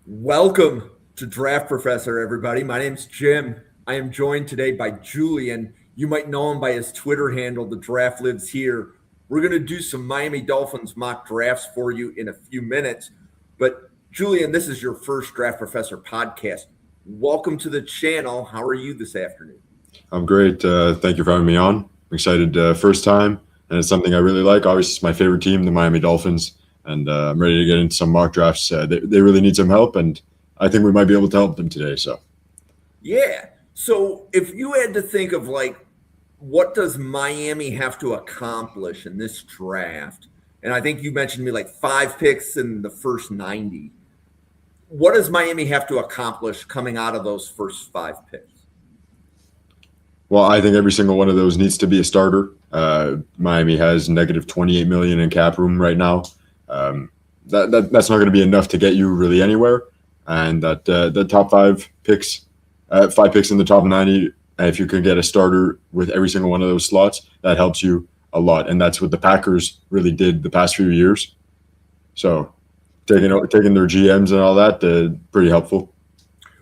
Welcome to Draft Professor, everybody. My name's Jim. I am joined today by Julian. You might know him by his Twitter handle, The Draft Lives Here. We're going to do some Miami Dolphins mock drafts for you in a few minutes. But, Julian, this is your first Draft Professor podcast. Welcome to the channel. How are you this afternoon? I'm great. Thank you for having me on. I'm excited. First time, and it's something I really like. Obviously, it's my favorite team, the Miami Dolphins, and I'm ready to get into some mock drafts. They really need some help, and I think we might be able to help them today. So, Yeah. So if you had to think of what does Miami have to accomplish in this draft? And I think you mentioned me like 5 picks in the first 90. What does Miami have to accomplish coming out of those first 5 picks? well, I think every single one of those needs to be a starter. Miami has negative 28 million in cap room right now. That's not going to be enough to get you really anywhere. And that the top 5 picks, 5 picks in the top 90. If you can get a starter with every single one of those slots, that helps you a lot. And that's what the Packers really did the past few years. So taking their GMs and all that, pretty helpful.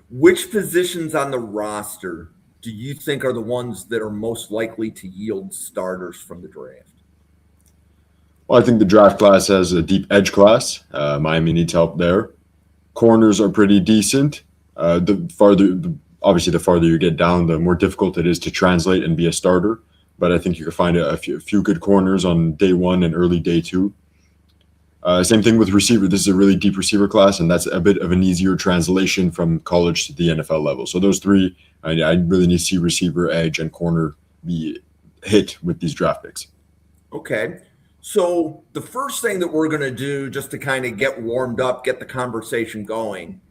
Which positions on the roster do you think are the ones that are most likely to yield starters from the draft? Well, I think the draft class has a deep edge class. Miami needs help there. Corners are pretty decent. Obviously, the farther you get down, the more difficult it is to translate and be a starter. But I think you can find a few good corners on day one and early day two. Same thing with receiver. This is a really deep receiver class, and that's a bit of an easier translation from college to the NFL level. So those three, I really need to see receiver, edge, and corner be hit with these draft picks. Okay. So the first thing that we're going to do just to kind of get warmed up, get the conversation going,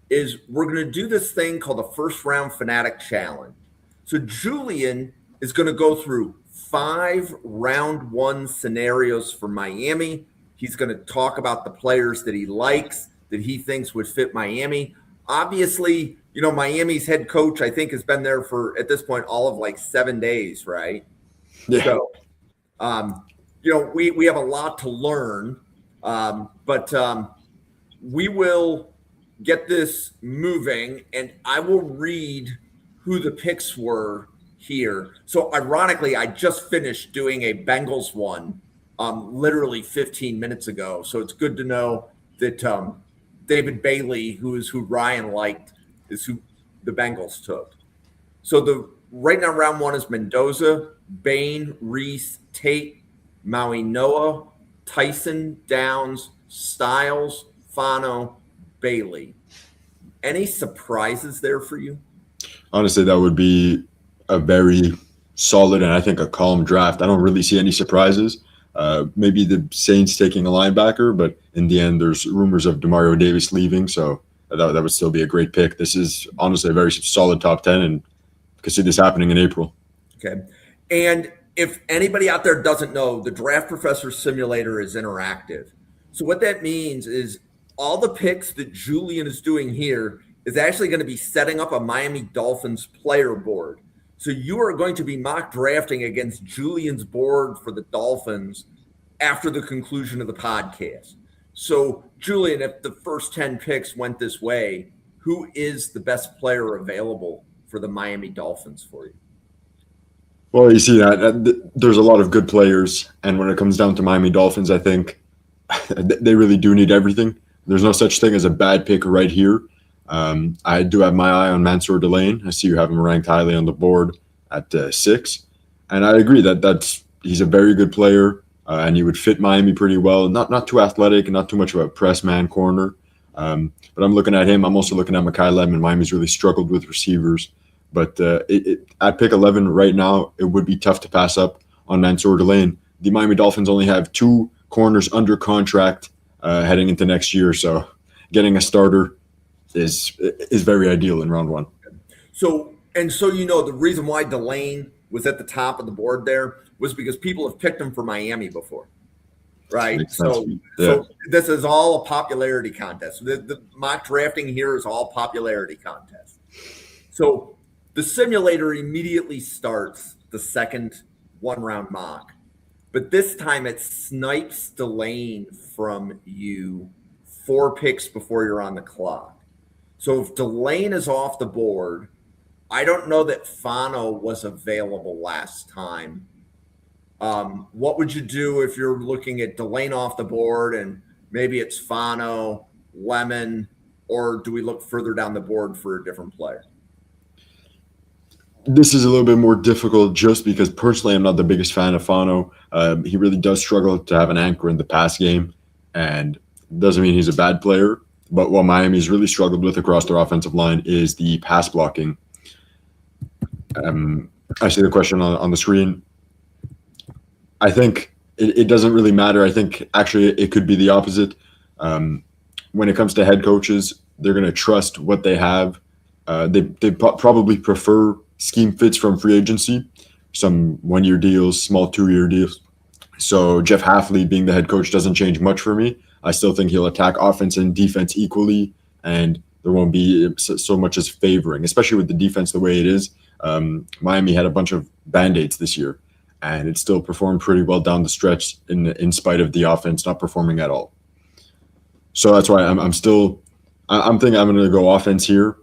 is we're going to do this thing called the First Round Fanatic Challenge. So Julian is going to go through 5 round 1 scenarios for Miami. He's going to talk about the players that he likes, that he thinks would fit Miami. Obviously, Miami's head coach, I think, has been there for, at this point, all of 7 days, right? Yeah. So, we have a lot to learn, but we will get this moving, and I will read who the picks were here. So, ironically, I just finished doing a Bengals one literally 15 minutes ago. So it's good to know that David Bailey, who is who Ryan liked, is who the Bengals took. So the right now round 1 is Mendoza, Bain, Reese, Tate, Maui Noah, Tyson, Downs, Styles, Fano, Bailey. Any surprises there for you? Honestly, that would be a very solid and I think a calm draft. I don't really see any surprises. Maybe the Saints taking a linebacker, but in the end, there's rumors of Demario Davis leaving, so that would still be a great pick. This is honestly a very solid top 10, and I could see this happening in April. Okay. And if anybody out there doesn't know, the Draft Professor Simulator is interactive. So what that means is all the picks that Julian is doing here is actually going to be setting up a Miami Dolphins player board. So you are going to be mock drafting against Julian's board for the Dolphins after the conclusion of the podcast. So, Julian, if the first 10 picks went this way, who is the best player available for the Miami Dolphins for you? Well, you see there's a lot of good players, and when it comes down to Miami Dolphins, I think they really do need everything. There's no such thing as a bad pick right here. I do have my eye on Mansour Delane. I see you have him ranked highly on the board at 6, and I agree that he's a very good player, and he would fit Miami pretty well. Not too athletic and not too much of a press man corner, but I'm looking at him. I'm also looking at Mekhi Lemon. Miami's really struggled with receivers, but at pick 11 right now, it would be tough to pass up on Mansour Delane. The Miami Dolphins only have 2 corners under contract heading into next year, so getting a starter is very ideal in round 1. So the reason why Delane was at the top of the board there was because people have picked him for Miami before, right? So this is all a popularity contest. The mock drafting here is all popularity contest. So the simulator immediately starts the second 1-round mock, but this time it snipes Delane from you 4 picks before you're on the clock. So if Delane is off the board, I don't know that Fano was available last time. What would you do if you're looking at Delane off the board and maybe it's Fano, Lemon, or do we look further down the board for a different player? This is a little bit more difficult just because personally I'm not the biggest fan of Fano. He really does struggle to have an anchor in the pass game, and doesn't mean he's a bad player. But what Miami's really struggled with across their offensive line is the pass blocking. I see the question on the screen. I think it doesn't really matter. I think actually it could be the opposite. When it comes to head coaches, they're going to trust what they have. They probably prefer scheme fits from free agency, some 1-year deals, small 2-year deals. So Jeff Hafley being the head coach doesn't change much for me. I still think he'll attack offense and defense equally, and there won't be so much as favoring, especially with the defense the way it is. Miami had a bunch of Band-Aids this year, and it still performed pretty well down the stretch in spite of the offense not performing at all. So that's why I'm thinking I'm going to go offense here.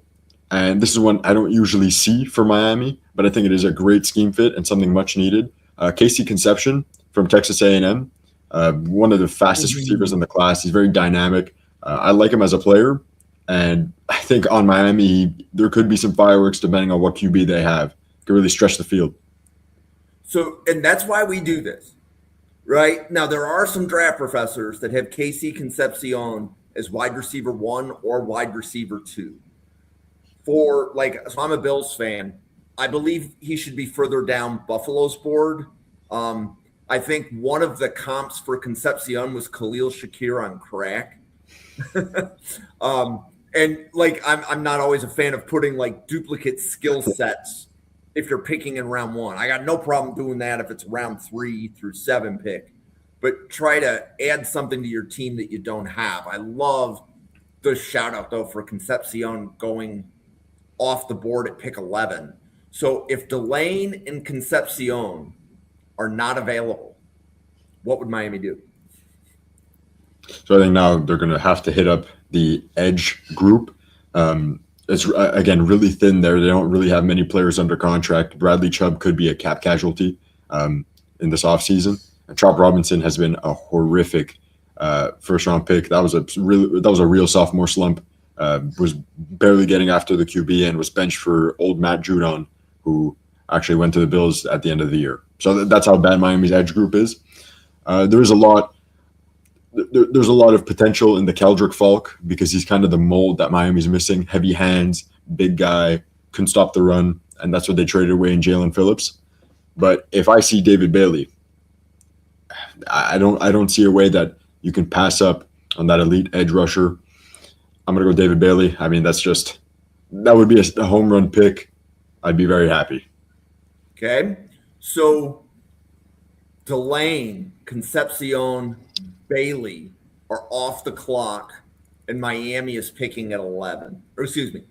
And this is one I don't usually see for Miami, but I think it is a great scheme fit and something much needed. Casey Concepcion from Texas A&M, one of the fastest receivers in the class. He's very dynamic. I like him as a player, and I think on Miami there could be some fireworks depending on what QB they have. Could really stretch the field. So, and that's why we do this, right? Now, there are some draft professors that have Casey Concepcion as wide receiver 1 or wide receiver 2. So I'm a Bills fan. I believe he should be further down Buffalo's board. I think one of the comps for Concepcion was Khalil Shakir on crack. I'm not always a fan of putting duplicate skill sets if you're picking in round 1. I got no problem doing that if it's round 3 through 7 pick, but try to add something to your team that you don't have. I love the shout out though for Concepcion going off the board at pick 11. So if Delane and Concepcion are not available, what would Miami do? So I think now they're going to have to hit up the edge group. It's, again, really thin there. They don't really have many players under contract. Bradley Chubb could be a cap casualty in this offseason. And Chop Robinson has been a horrific first-round pick. That was a real sophomore slump. Was barely getting after the QB and was benched for old Matt Judon, who actually went to the Bills at the end of the year. So that's how bad Miami's edge group is. There's a lot of potential in the Keldrick Falk because he's kind of the mold that Miami's missing. Heavy hands, big guy, couldn't stop the run, and that's what they traded away in Jalen Phillips. But if I see David Bailey, I don't see a way that you can pass up on that elite edge rusher. I'm going to go David Bailey. I mean, that would be a home run pick. I'd be very happy. Okay. So Delane, Concepcion, Bailey are off the clock, and Miami is picking at 11. Or excuse me.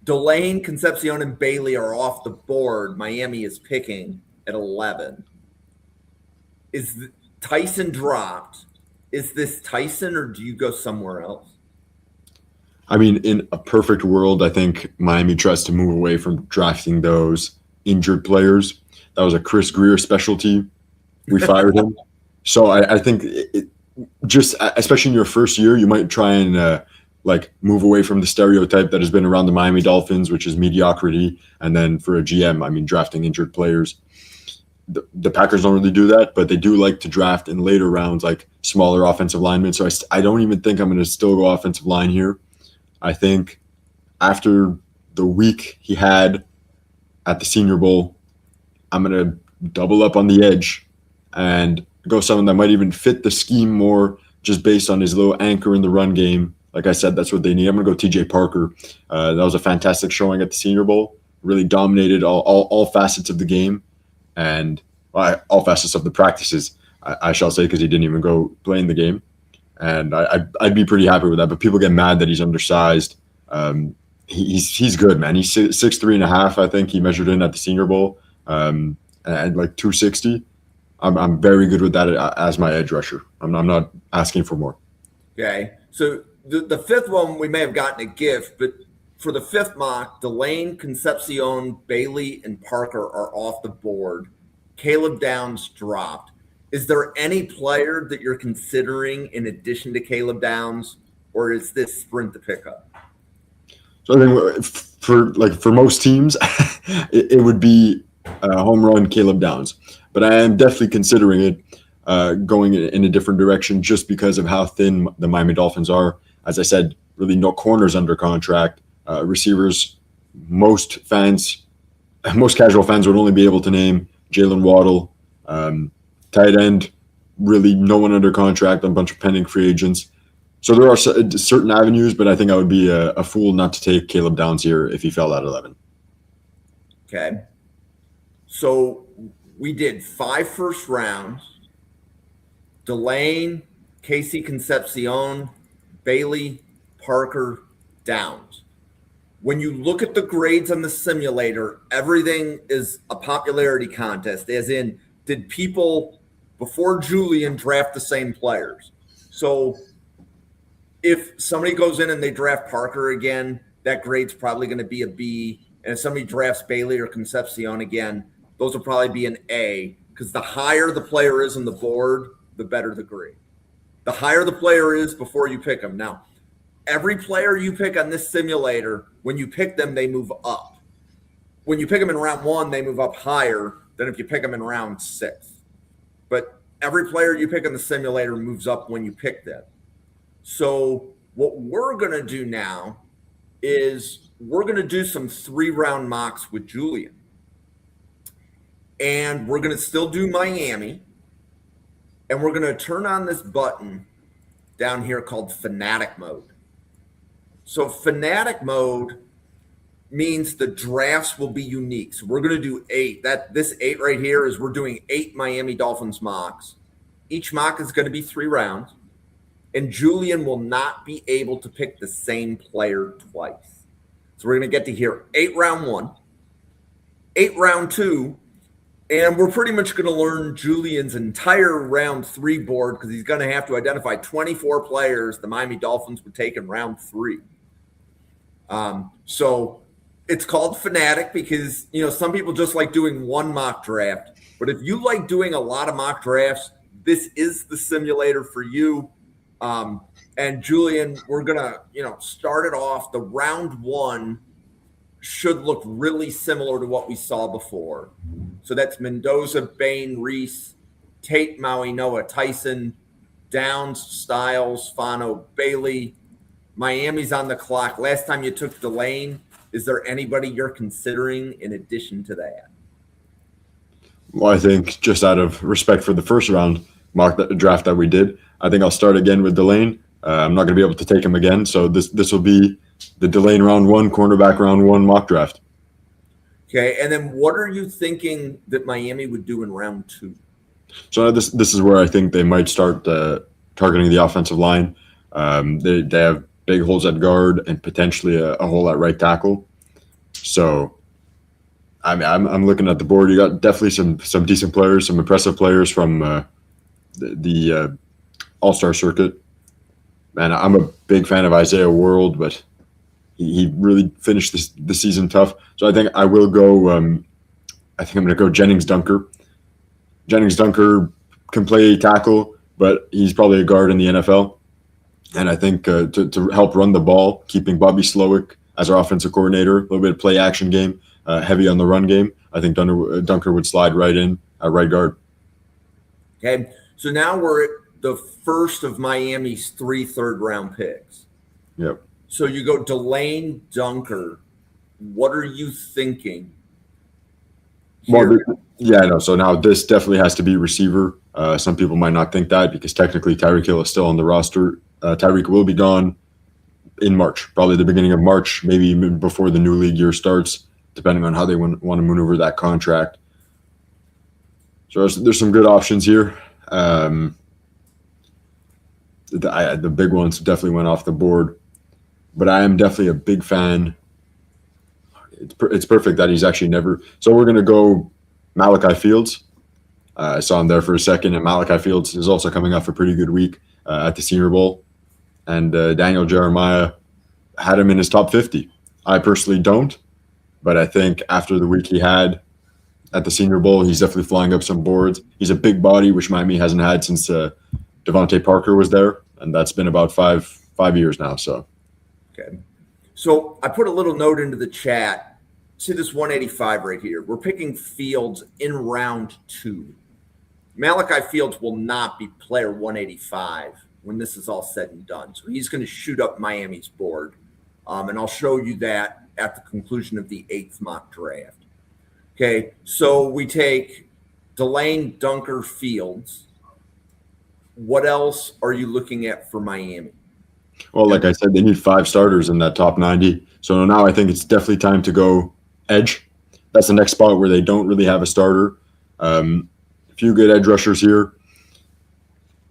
Delane, Concepcion, and Bailey are off the board. Miami is picking at 11. Is Tyson dropped? Is this Tyson, or do you go somewhere else? I mean, in a perfect world, I think Miami tries to move away from drafting those injured players. That was a Chris Greer specialty. We fired him. So I think just especially in your first year, you might try and move away from the stereotype that has been around the Miami Dolphins, which is mediocrity. And then for a GM, I mean, drafting injured players. The Packers don't really do that, but they do like to draft in later rounds, like smaller offensive linemen. So I don't even think I'm going to still go offensive line here. I think after the week he had at the Senior Bowl, I'm going to double up on the edge and go someone that might even fit the scheme more just based on his little anchor in the run game. Like I said, that's what they need. I'm going to go TJ Parker. That was a fantastic showing at the Senior Bowl. Really dominated all facets of the game and all facets of the practices, I shall say, because he didn't even go play in the game. And I'd be pretty happy with that. But people get mad that he's undersized. He's good, man. He's 6'3.5", I think he measured in at the Senior Bowl, and like 260. I'm very good with that as my edge rusher. I'm not asking for more. Okay, so the fifth one we may have gotten a gift, but for the fifth mock, Delane, Concepcion, Bailey, and Parker are off the board. Caleb Downs dropped. Is there any player that you're considering in addition to Caleb Downs, or is this sprint to pick up? So I think for most teams, it would be a home run Caleb Downs. But I am definitely considering it going in a different direction just because of how thin the Miami Dolphins are. As I said, really no corners under contract. Receivers, most casual fans would only be able to name Jalen Waddle. Tight end, really no one under contract, a bunch of pending free agents. So there are certain avenues, but I think I would be a fool not to take Caleb Downs here if he fell at 11. Okay. So we did 5 first rounds. Delane, Casey Concepcion, Bailey, Parker, Downs. When you look at the grades on the simulator, everything is a popularity contest, as in, did people before Julian draft the same players? So if somebody goes in and they draft Parker again, that grade's probably going to be a B. And if somebody drafts Bailey or Concepcion again, those will probably be an A, because the higher the player is on the board, the better the grade. The higher the player is before you pick them. Now, every player you pick on this simulator, when you pick them, they move up. When you pick them in round 1, they move up higher than if you pick them in round 6. But every player you pick on the simulator moves up when you pick them. So what we're going to do now is we're going to do some 3-round mocks with Julian. And we're going to still do Miami. And we're going to turn on this button down here called Fanatic Mode. So Fanatic Mode means the drafts will be unique. So we're going to do 8. This 8 right here is we're doing 8 Miami Dolphins mocks. Each mock is going to be 3 rounds. And Julian will not be able to pick the same player twice. So we're going to get to hear 8 round 1, 8 round 2, and we're pretty much going to learn Julian's entire round 3 board, because he's going to have to identify 24 players the Miami Dolphins would take in round 3. So it's called Fanatic because, some people just like doing one mock draft. But if you like doing a lot of mock drafts, this is the simulator for you. And Julian, we're going to, start it off. The round 1 should look really similar to what we saw before. So that's Mendoza, Bain, Reese, Tate, Maui, Noah, Tyson, Downs, Styles, Fano, Bailey. Miami's on the clock. Last time you took Delane, is there anybody you're considering in addition to that? Well, I think just out of respect for the first round mock draft that we did, I think I'll start again with Delane. I'm not going to be able to take him again, so this will be the Delane round 1, cornerback round 1 mock draft. Okay, and then what are you thinking that Miami would do in round 2? So this is where I think they might start targeting the offensive line. They have big holes at guard and potentially a hole at right tackle. So I'm looking at the board. You got definitely some decent players, some impressive players from the All-Star circuit. Man, I'm a big fan of Isaiah World, but he really finished the season tough. So I think I will go. I think I'm going to go Jennings Dunker. Jennings Dunker can play tackle, but he's probably a guard in the NFL. And I think to help run the ball, keeping Bobby Slowick as our offensive coordinator, a little bit of play action game, heavy on the run game, I think Dunker would slide right in at right guard. Okay, so now we're at the first of Miami's 3 third-round picks. Yep. So you go Delane Dunker. What are you thinking? Well, yeah, I know. So now this definitely has to be receiver. Some people might not think that because technically Tyreek Hill is still on the roster. Tyreek will be gone in March, probably the beginning of March, maybe even before the new league year starts, depending on how they want to maneuver that contract. So there's some good options here. The big ones definitely went off the board, but I am definitely a big fan. It's perfect that he's actually never. So we're going to go Malachi Fields. I saw him there for a second, and Malachi Fields is also coming off a pretty good week at the Senior Bowl. And Daniel Jeremiah had him in his top 50. I personally don't, but I think after the week he had at the Senior Bowl, he's definitely flying up some boards. He's a big body, which Miami hasn't had since Devontae Parker was there, and that's been about five years now. So, okay. So I put a little note into the chat. See this 185 right here. We're picking Fields in round 2. Malachi Fields will not be player 185 when this is all said and done. So he's going to shoot up Miami's board. And I'll show you that at the conclusion of the 8th mock draft. Okay, so we take Delane Dunker Fields. What else are you looking at for Miami? well, like I said, they need 5 starters in that top 90. So now I think it's definitely time to go edge. That's the next spot where they don't really have a starter. A few good edge rushers here.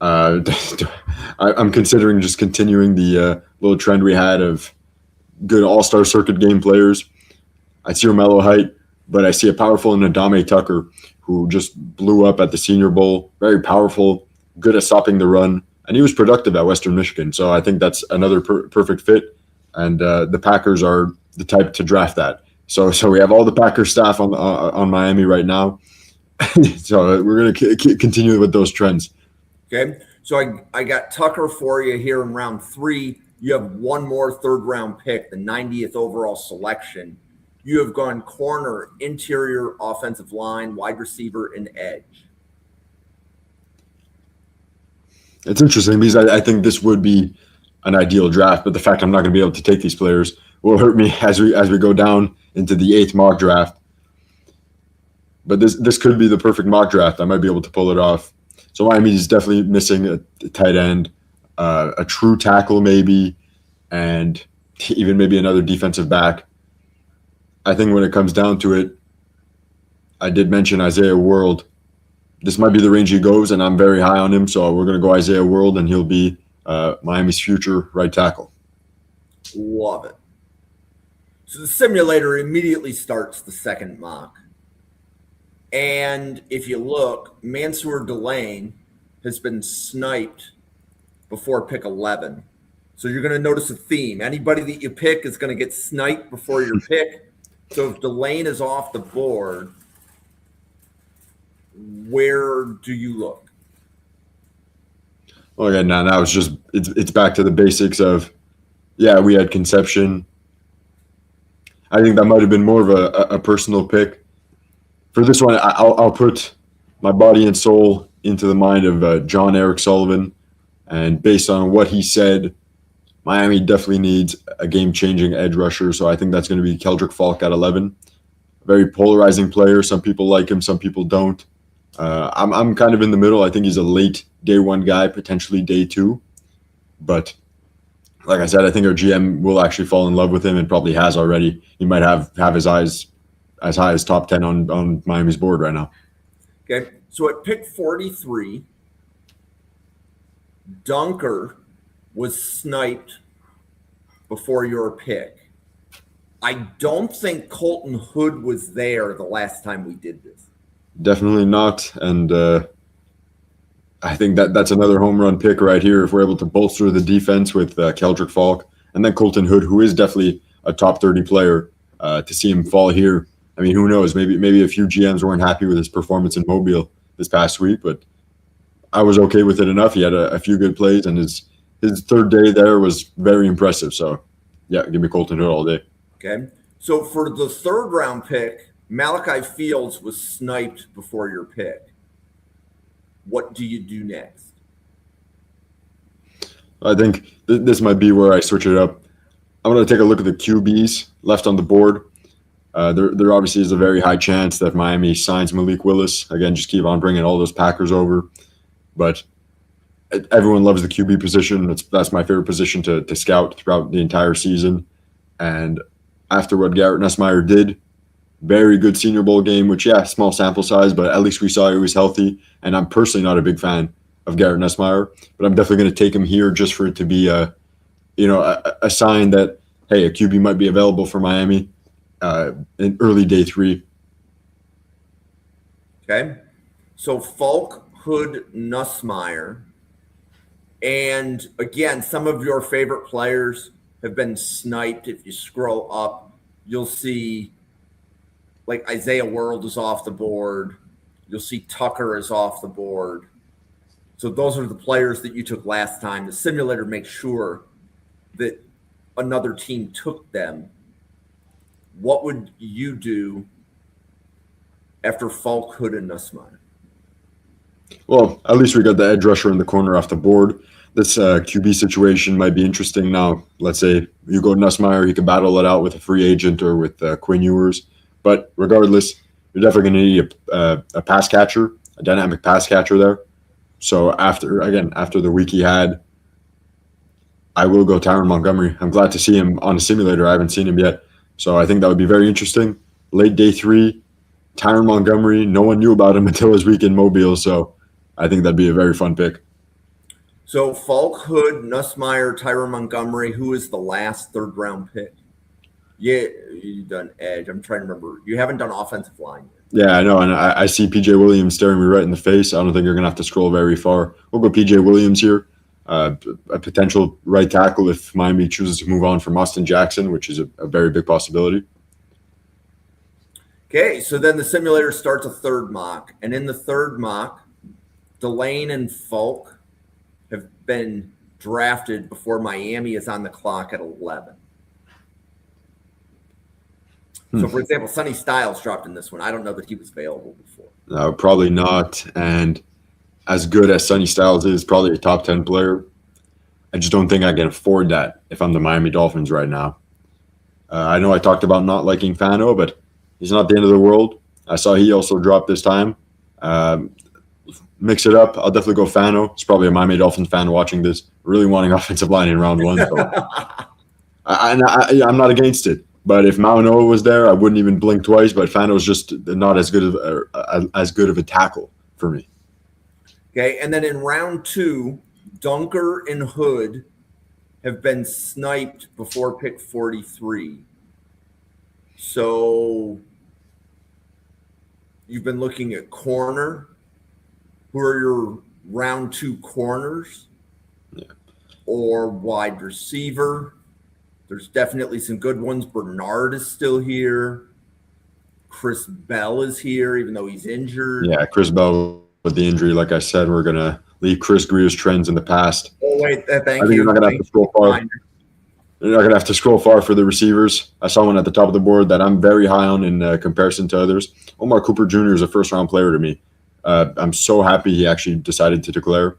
I'm considering just continuing the little trend we had of good all-star circuit game players. I see Romello Height, but I see a powerful Nadame Tucker who just blew up at the Senior Bowl. Very powerful, good at stopping the run, and he was productive at Western Michigan. So I think that's another perfect fit, and the Packers are the type to draft that. So we have all the Packers staff on Miami right now. So we're going to continue with those trends. Okay, so I got Tucker for you here in round 3. You have one more third-round pick, the 90th overall selection. You have gone corner, interior, offensive line, wide receiver, and edge. It's interesting because I think this would be an ideal draft, but the fact I'm not going to be able to take these players will hurt me as we go down into the 8th mock draft. But this could be the perfect mock draft. I might be able to pull it off. So Miami is definitely missing a tight end, a true tackle maybe, and even maybe another defensive back. I think when it comes down to it, I did mention Isaiah World. This might be the range he goes, and I'm very high on him. So we're going to go Isaiah World, and he'll be Miami's future right tackle. Love it. So the simulator immediately starts the second mock. And if you look, Mansour Delane has been sniped before pick 11. So you're going to notice a theme. Anybody that you pick is going to get sniped before your pick. So if Delane is off the board, where do you look? Well, again, now it's back to the basics of, we had Conception. I think that might have been more of a personal pick. For this one, I'll put my body and soul into the mind of John Eric Sullivan. And based on what he said, Miami definitely needs a game-changing edge rusher. So I think that's going to be Keldrick Falk at 11. Very polarizing player. Some people like him, some people don't. I'm kind of in the middle. I think he's a late day 1 guy, potentially day 2. But like I said, I think our GM will actually fall in love with him and probably has already. He might have his eyes as high as top 10 on Miami's board right now. Okay, so at pick 43, Dunker was sniped before your pick. I don't think Colton Hood was there the last time we did this. Definitely not, and I think that's another home run pick right here if we're able to bolster the defense with Keldrick Falk and then Colton Hood, who is definitely a top 30 player. To see him fall here, I mean, who knows? Maybe a few GMs weren't happy with his performance in Mobile this past week, but I was okay with it enough. He had a few good plays, and his third day there was very impressive. So, give me Colton Hood all day. Okay. So for the third round pick, Malachi Fields was sniped before your pick. What do you do next? I think this might be where I switch it up. I'm going to take a look at the QBs left on the board. There obviously is a very high chance that Miami signs Malik Willis. Again, just keep on bringing all those Packers over. But everyone loves the QB position. That's my favorite position to scout throughout the entire season. And after what Garrett Nussmeier did, very good Senior Bowl game, which, small sample size, but at least we saw he was healthy. And I'm personally not a big fan of Garrett Nussmeier, but I'm definitely going to take him here just for it to be a sign that, hey, a QB might be available for Miami in early day 3. Okay. So Falk, Hood, Nussmeier. And again, some of your favorite players have been sniped. If you scroll up, you'll see like Isaiah World is off the board. You'll see Tucker is off the board. So those are the players that you took last time. The simulator makes sure that another team took them. What would you do after Falk, Hood, and Nussmeier? Well, at least we got the edge rusher in the corner off the board. This QB situation might be interesting now. Let's say you go Nussmeier, he can battle it out with a free agent or with Quinn Ewers. But regardless, you're definitely going to need a pass catcher, a dynamic pass catcher there. So after the week he had, I will go Tyron Montgomery. I'm glad to see him on a simulator. I haven't seen him yet. So I think that would be very interesting. Late day 3, Tyron Montgomery. No one knew about him until his week in Mobile. So I think that'd be a very fun pick. So Falk, Hood, Nussmeier, Tyron Montgomery. Who is the last third-round pick? Yeah, you've done edge. I'm trying to remember. You haven't done offensive line yet. Yeah, I know. And I see PJ Williams staring me right in the face. I don't think you're going to have to scroll very far. We'll go PJ Williams here. A potential right tackle if Miami chooses to move on from Austin Jackson, which is a very big possibility. Okay, so then the simulator starts a third mock. And in the third mock, Delane and Falk have been drafted before Miami is on the clock at 11. So, for example, Sonny Styles dropped in this one. I don't know that he was available before. No, probably not. And as good as Sonny Styles is, probably a top 10 player, I just don't think I can afford that if I'm the Miami Dolphins right now. I know I talked about not liking Fano, but he's not the end of the world. I saw he also dropped this time. Mix it up. I'll definitely go Fano. It's probably a Miami Dolphins fan watching this, really wanting offensive line in round 1. So I'm not against it. But if Maunoa was there, I wouldn't even blink twice. But Fano's just not as good of a tackle for me. Okay, and then in round 2, Dunker and Hood have been sniped before pick 43. So you've been looking at corner. Who are your round 2 corners? Yeah. Or wide receiver? There's definitely some good ones. Bernard is still here. Chris Bell is here, even though he's injured. Yeah, Chris Bell with the injury. Like I said, we're going to leave Chris Greer's trends in the past. Oh, wait. Thank you. I think you're not going to have to scroll far. You're not going to have to scroll far for the receivers. I saw one at the top of the board that I'm very high on in comparison to others. Omar Cooper Jr. is a first-round player to me. I'm so happy he actually decided to declare.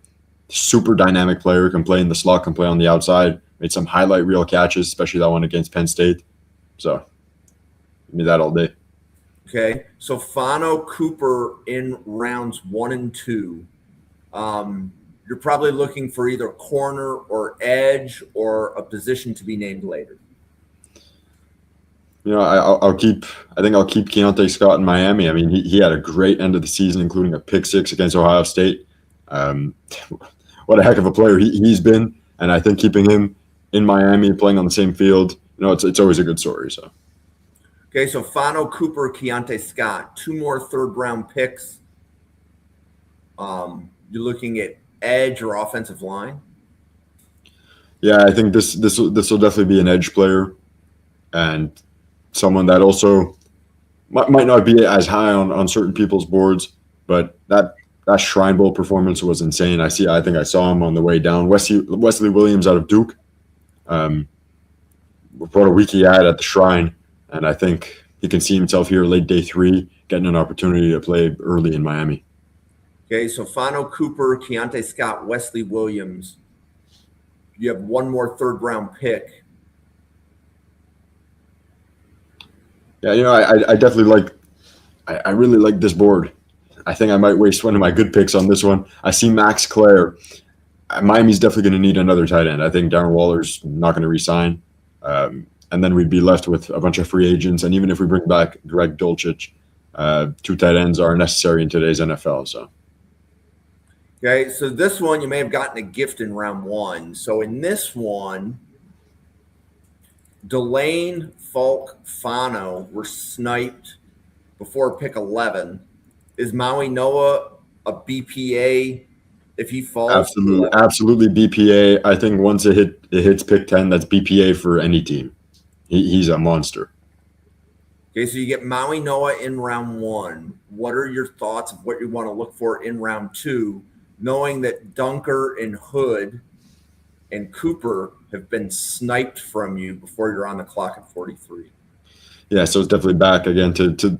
Super dynamic player, can play in the slot, can play on the outside. Made some highlight reel catches, especially that one against Penn State. So, give me that all day. Okay, so Fano, Cooper in rounds 1 and 2. You're probably looking for either corner or edge or a position to be named later. You know, I think I'll keep Keontae Scott in Miami. I mean, he had a great end of the season, including a pick 6 against Ohio State. What a heck of a player he's been, and I think keeping him in Miami, playing on the same field, you know, it's always a good story. So, okay, so Fano, Cooper, Keontae Scott, 2 more third-round picks. You're looking at edge or offensive line. Yeah, I think this will definitely be an edge player, and someone that also might not be as high on certain people's boards, but that Shrine Bowl performance was insane. I think I saw him on the way down. Wesley Williams out of Duke. What a week he had at the Shrine, and I think he can see himself here late day 3, getting an opportunity to play early in Miami. Okay, so Fano, Cooper, Keontae Scott, Wesley Williams. You have 1 more third-round pick. Yeah, you know, I definitely I really like this board. I think I might waste one of my good picks on this one. I see Max Clare. Miami's definitely going to need another tight end. I think Darren Waller's not going to re-sign. And then we'd be left with a bunch of free agents. And even if we bring back Greg Dulcich, 2 tight ends are necessary in today's NFL. So, okay, so this one you may have gotten a gift in round 1. So in this one, Delane, Falk, Fano were sniped before pick 11. Is Maui Noah a BPA if he falls. Absolutely BPA. I think once it hits pick 10, that's BPA for any team. He's a monster. Okay, so you get Maui Noah in round 1. What are your thoughts of what you want to look for in round 2, knowing that Dunker and Hood and Cooper have been sniped from you before you're on the clock at 43? Yeah, so it's definitely back again to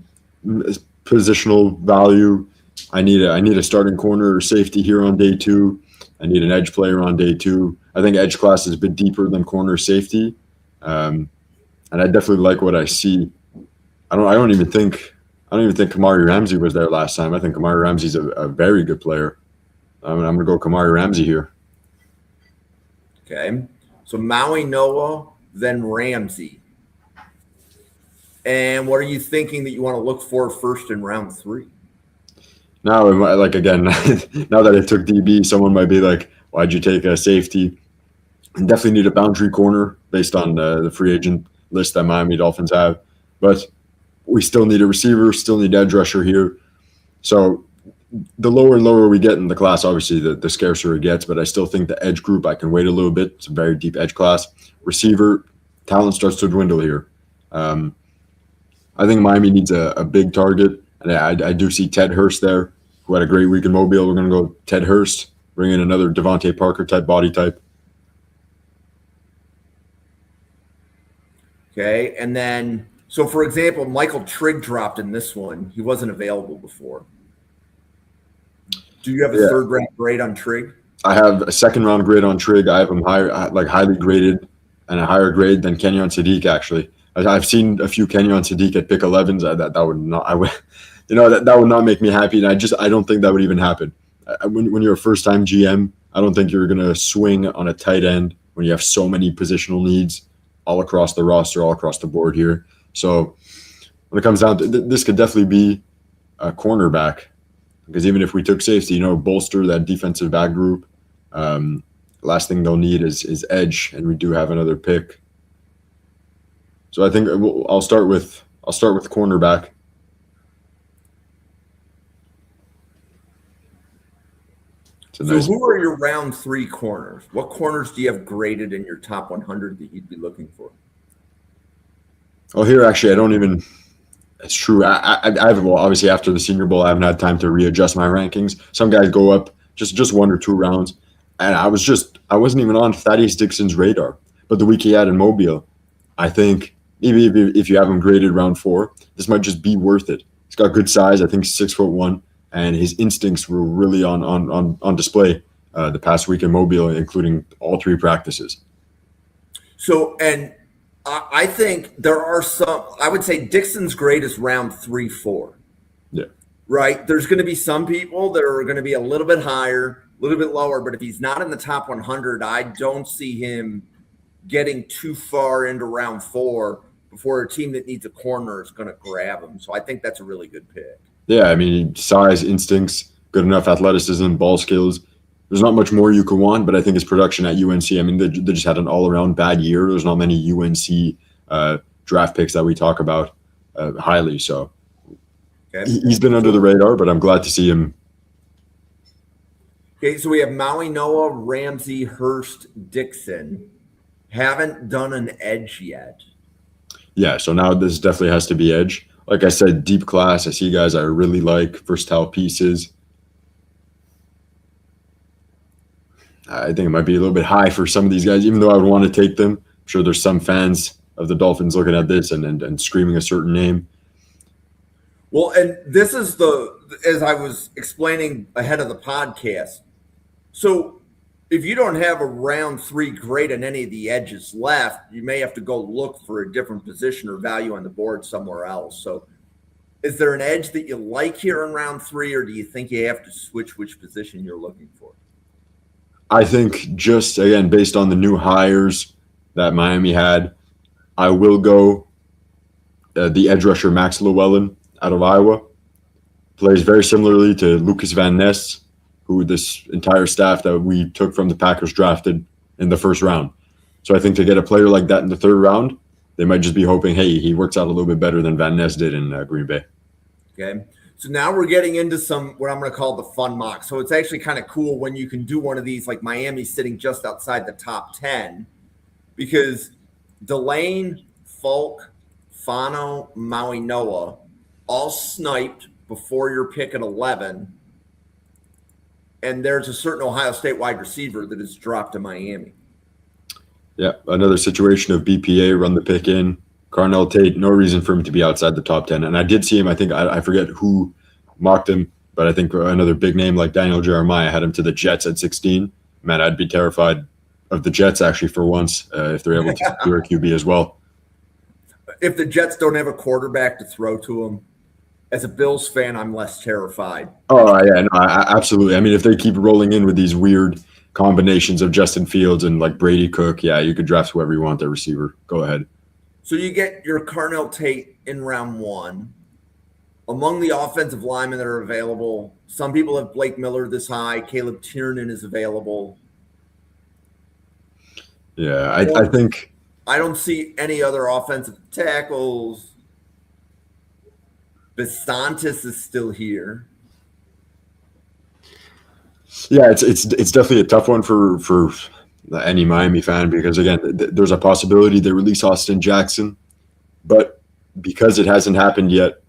positional value. I need a starting corner or safety here on day 2. I need an edge player on day 2. I think edge class is a bit deeper than corner safety, and I definitely like what I see. I don't even think Kamari Ramsey was there last time. I think Kamari Ramsey's a very good player. I'm going to go Kamari Ramsey here. Okay, so Maui Noah, then Ramsey. And what are you thinking that you want to look for first in round 3? Now, like again, now that I took DB, someone might be like, "Why'd you take a safety?" And definitely need a boundary corner based on the free agent list that Miami Dolphins have, but we still need a receiver, still need edge rusher here. So the lower and lower we get in the class, obviously, the scarcer it gets. But I still think the edge group, I can wait a little bit. It's a very deep edge class. Receiver talent starts to dwindle here. I think Miami needs a big target, and I do see Ted Hurst there, who had a great week in Mobile. We're going to go Ted Hurst, bring in another Devontae Parker type body type. Okay, and then, so for example, Michael Trigg dropped in this one. He wasn't available before. Do you have a third round grade on Trigg? I have a second round grade on Trigg. I have him highly graded and a higher grade than Kenyon Sadiq, actually. I've seen a few Kenyon Sadiq at pick 11s. That would not, that would not make me happy. And I don't think that would even happen. When you're a first time GM, I don't think you're going to swing on a tight end when you have so many positional needs all across the roster, all across the board here. So when it comes down to this, could definitely be a cornerback, because even if we took safety, bolster that defensive back group. Last thing they'll need is edge, and we do have another pick. So I think I'll start with cornerback. So who are your round 3 corners? What corners do you have graded in your top 100 that you'd be looking for? Oh, here actually, I don't even. It's true. I have, well, obviously after the Senior Bowl, I haven't had time to readjust my rankings. Some guys go up just 1 or 2 rounds, and I wasn't even on Thaddeus Dixon's radar. But the week he had in Mobile, I think even if you have him graded round 4, this might just be worth it. He's got good size. I think 6'1", and his instincts were really on display the past week in Mobile, including all 3 practices. So, and I think there are some, I would say Dixon's grade is round 3, 4. Yeah. Right? There's going to be some people that are going to be a little bit higher, a little bit lower, but if he's not in the top 100, I don't see him getting too far into round 4 before a team that needs a corner is going to grab him. So I think that's a really good pick. Yeah, I mean, size, instincts, good enough athleticism, ball skills. There's not much more you could want, but I think his production at UNC, I mean, they just had an all-around bad year. There's not many UNC draft picks that we talk about highly. So okay. He's been under the radar, but I'm glad to see him. Okay, so we have Maui Noah, Ramsey, Hurst, Dixon. Haven't done an edge yet. Yeah, so now this definitely has to be edge. Like I said, deep class. I see guys I really like, versatile pieces. I think it might be a little bit high for some of these guys, even though I would want to take them. I'm sure there's some fans of the Dolphins looking at this and screaming a certain name. Well, and this is as I was explaining ahead of the podcast. So if you don't have a round 3 grade on any of the edges left, you may have to go look for a different position or value on the board somewhere else. So is there an edge that you like here in round 3, or do you think you have to switch which position you're looking for? I think just, again, based on the new hires that Miami had, I will go the edge rusher Max Llewellyn out of Iowa. Plays very similarly to Lucas Van Ness, who this entire staff that we took from the Packers drafted in the first round. So I think to get a player like that in the 3rd round, they might just be hoping, hey, he works out a little bit better than Van Ness did in Green Bay. Okay. So now we're getting into some what I'm going to call the fun mock. So it's actually kind of cool when you can do one of these, like Miami sitting just outside the top 10, because Delane, Falk, Fano, Maui Noah all sniped before your pick at 11. And there's a certain Ohio State wide receiver that has dropped to Miami. Yeah, another situation of BPA, run the pick in. Carnell Tate, no reason for him to be outside the top 10. And I did see him, I forget who mocked him, but I think another big name like Daniel Jeremiah had him to the Jets at 16. Man, I'd be terrified of the Jets actually for once if they're able to secure a QB as well. If the Jets don't have a quarterback to throw to them, as a Bills fan, I'm less terrified. Oh, yeah, no, absolutely. I mean, if they keep rolling in with these weird combinations of Justin Fields and like Brady Cook, yeah, you could draft whoever you want at receiver. Go ahead. So you get your Carnell Tate in round 1. Among the offensive linemen that are available, some people have Blake Miller this high. Caleb Tiernan is available. Yeah, I think I don't see any other offensive tackles. Besantis is still here. Yeah, it's definitely a tough one for any Miami fan because again, there's a possibility they release Austin Jackson, but because it hasn't happened yet,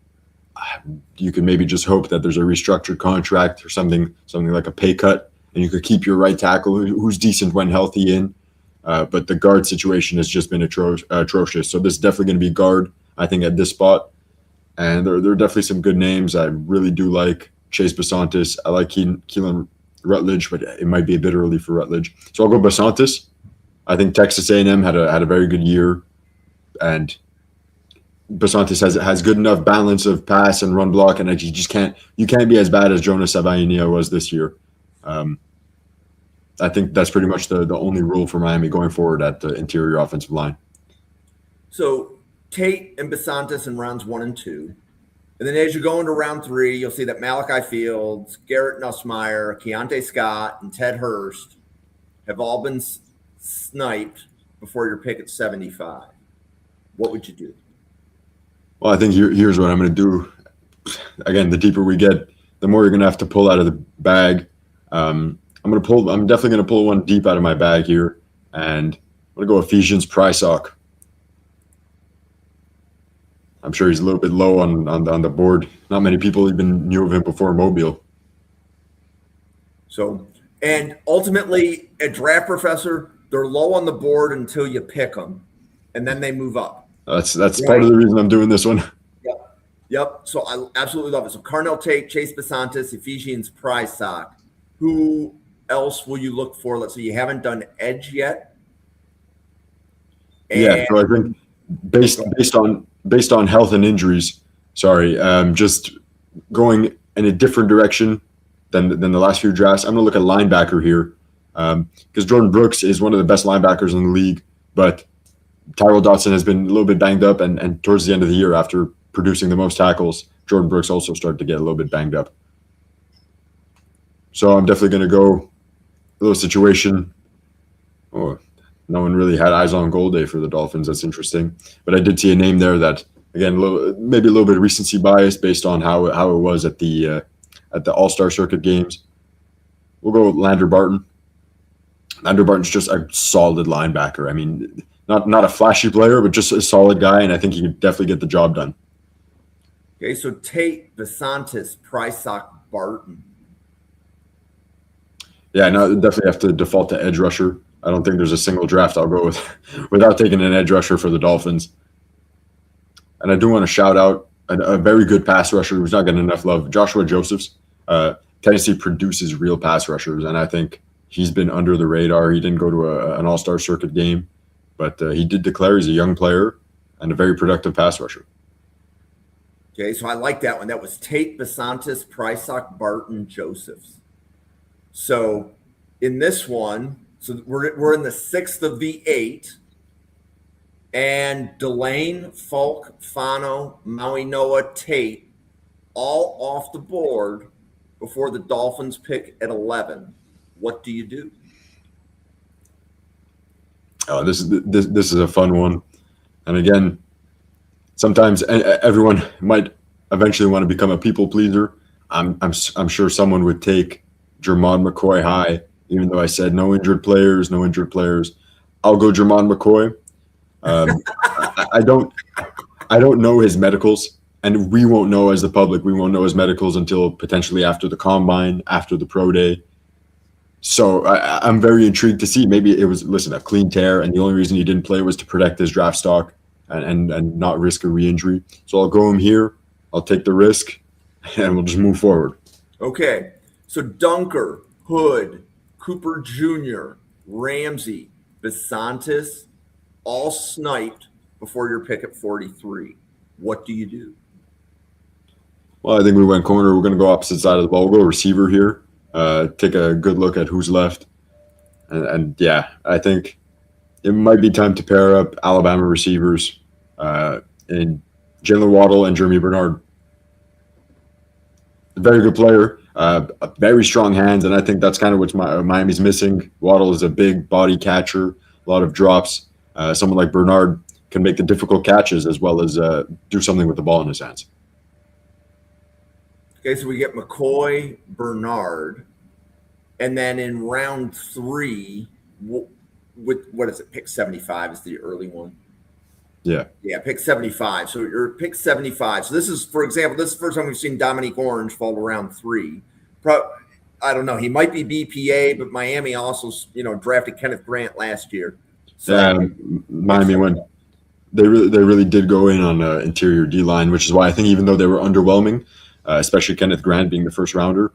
you can maybe just hope that there's a restructured contract or something like a pay cut, and you could keep your right tackle who's decent when healthy in. But the guard situation has just been atrocious. So this is definitely going to be guard, I think, at this spot. And there are definitely some good names. I really do like Chase Besantis. I like Keelan Rutledge, but it might be a bit early for Rutledge. So I'll go Besantis. I think Texas A&M had a very good year, and Besantis has good enough balance of pass and run block, and you can't be as bad as Jonas Savainia was this year. I think that's pretty much the only rule for Miami going forward at the interior offensive line. So Tate and Besantis in rounds 1 and 2. And then as you go into round 3, you'll see that Malachi Fields, Garrett Nussmeier, Keontae Scott, and Ted Hurst have all been sniped before your pick at 75. What would you do? Well, I think here's what I'm going to do. Again, the deeper we get, the more you're going to have to pull out of the bag. I'm definitely going to pull one deep out of my bag here, and I'm going to go Ephesians Prysock. I'm sure he's a little bit low on the board. Not many people even knew of him before Mobile. So, and ultimately, at Draft Professor, they're low on the board until you pick them, and then they move up. That's part of the reason I'm doing this one. Yep. So I absolutely love it. So Carnell Tate, Chase Besantis, Ephesians Prysock. Who else will you look for? Let's say you haven't done edge yet. Yeah, so I think based on health and injuries, just going in a different direction than the last few drafts. I'm going to look at linebacker here because Jordan Brooks is one of the best linebackers in the league, but Tyrell Dotson has been a little bit banged up, and towards the end of the year, after producing the most tackles, Jordan Brooks also started to get a little bit banged up. So I'm definitely going to go a little situation. Oh, no one really had eyes on Gold Day for the Dolphins. That's interesting. But I did see a name there that, again, maybe a little bit of recency bias based on how it was at the All-Star Circuit games. We'll go with Lander Barton. Lander Barton's just a solid linebacker. I mean, not a flashy player, but just a solid guy, and I think he could definitely get the job done. Okay, so Tate, Besantis, Prysock, Barton. Yeah, no, definitely have to default to edge rusher. I don't think there's a single draft I'll go with without taking an edge rusher for the Dolphins. And I do want to shout out a very good pass rusher who's not getting enough love, Joshua Josephs. Tennessee produces real pass rushers, and I think he's been under the radar. He didn't go to an All-Star Circuit game, but he did declare he's a young player and a very productive pass rusher. Okay, so I like that one. That was Tate, Besantis, Prysock, Barton, Josephs. So in this one, so we're in the 6th of the 8, and Delane, Falk, Fano, Maui Noah, Tate, all off the board before the Dolphins pick at 11. What do you do? Oh, this is a fun one, and again, sometimes everyone might eventually want to become a people pleaser, I'm sure someone would take Jermon McCoy high, even though I said no injured players, no injured players. I'll go Jermon McCoy. Um, I don't know his medicals, and we won't know as the public. We won't know his medicals until potentially after the combine, after the pro day. So I'm very intrigued to see. Maybe it was a clean tear, and the only reason he didn't play was to protect his draft stock and not risk a re-injury. So I'll go him here. I'll take the risk, and we'll just move forward. Okay, so Dunker, Hood, Cooper Jr., Ramsey, Besantis, all sniped before your pick at 43. What do you do? Well, I think we went corner. We're going to go opposite side of the ball. We'll go receiver here. Take a good look at who's left. And yeah, I think it might be time to pair up Alabama receivers in Jalen Waddle and Jeremy Bernard. A very good player, very strong hands, and I think that's kind of what Miami's missing. Waddle is a big body catcher, a lot of drops. Someone like Bernard can make the difficult catches as well as do something with the ball in his hands. Okay, so we get McCoy, Bernard, and then in round 3, with what is it? Pick 75 is the early one. Yeah, pick 75. So you're pick 75. So this is, for example, this is the first time we've seen Dominique Orange fall to round 3. I don't know. He might be BPA, but Miami also, drafted Kenneth Grant last year. So Miami went. They really did go in on interior D line, which is why I think even though they were underwhelming, especially Kenneth Grant being the first rounder,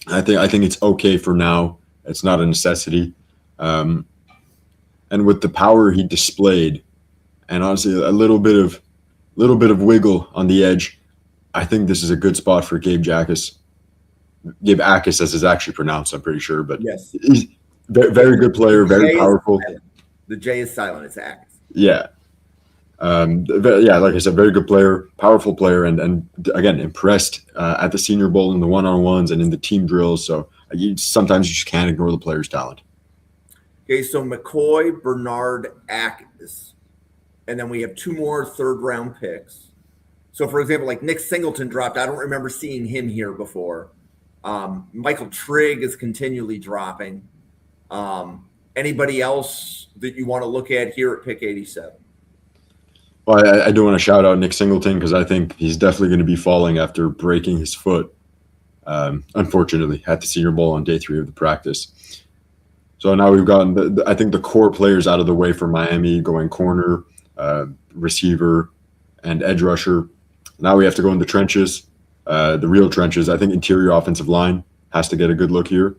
I think it's okay for now. It's not a necessity, and with the power he displayed, and honestly a little bit of wiggle on the edge, I think this is a good spot for Gabe Jacas. Gabe Akis, as is actually pronounced, I'm pretty sure, but yes, he's very good player, very powerful. The J is silent. It's Akis. Yeah. Like I said, very good player, powerful player, and again, impressed at the Senior Bowl in the one-on-ones and in the team drills. So sometimes you just can't ignore the player's talent. Okay, so McCoy, Bernard, Akis, and then we have 2 more third-round picks. So, for example, like Nick Singleton dropped. I don't remember seeing him here before. Michael Trigg is continually dropping. Anybody else that you want to look at here at pick 87? Well, I do want to shout out Nick Singleton because I think he's definitely going to be falling after breaking his foot, unfortunately, at the Senior Bowl on day 3 of the practice. So now we've gotten, I think, the core players out of the way for Miami, going corner, receiver, and edge rusher. Now we have to go in the trenches, the real trenches. I think interior offensive line has to get a good look here.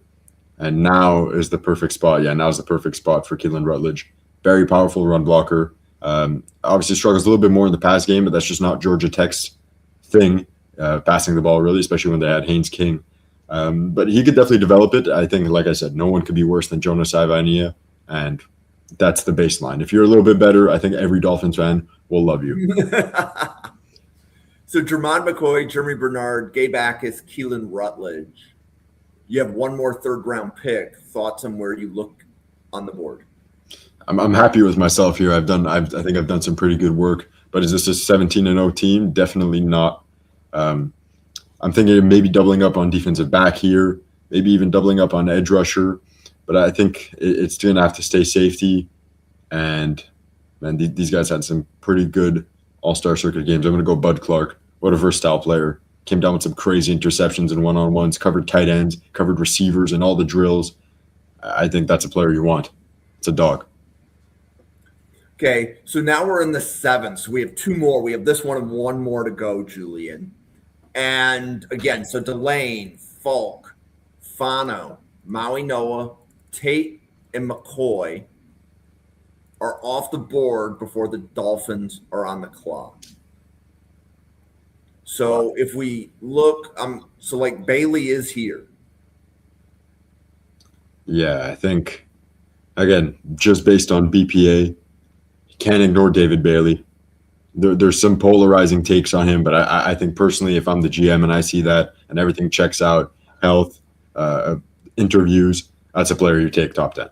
And now is the perfect spot. Yeah, now is the perfect spot for Keelan Rutledge. Very powerful run blocker. Obviously struggles a little bit more in the pass game, but that's just not Georgia Tech's thing, passing the ball, really, especially when they had Haynes King. But he could definitely develop it. I think, like I said, no one could be worse than Jonas Savainia, and that's the baseline. If you're a little bit better, I think every Dolphins fan will love you. So Jermon McCoy, Jeremy Bernard, Gabe Akis, Keelan Rutledge. You have 1 more third-round pick. Thoughts on where you look on the board? I'm happy with myself here. I think I've done some pretty good work. But is this a 17-0 team? Definitely not. I'm thinking of maybe doubling up on defensive back here, maybe even doubling up on edge rusher. But I think it's going to have to stay safety. And man, these guys had some pretty good all-star circuit games. I'm going to go Bud Clark. What a versatile player. Came down with some crazy interceptions and one-on-ones, covered tight ends, covered receivers, and all the drills. I think that's a player you want. It's a dog. Okay, so now we're in the 7th. So we have 2 more. We have this one and 1 more to go, Julian. And again, so Delane, Falk, Fano, Maui Noah, Tate, and McCoy are off the board before the Dolphins are on the clock. So if we look, so like Bailey is here. Yeah, I think, again, just based on BPA, can't ignore David Bailey. There's some polarizing takes on him, but I think personally, if I'm the GM and I see that and everything checks out, health, interviews, that's a player you take top 10.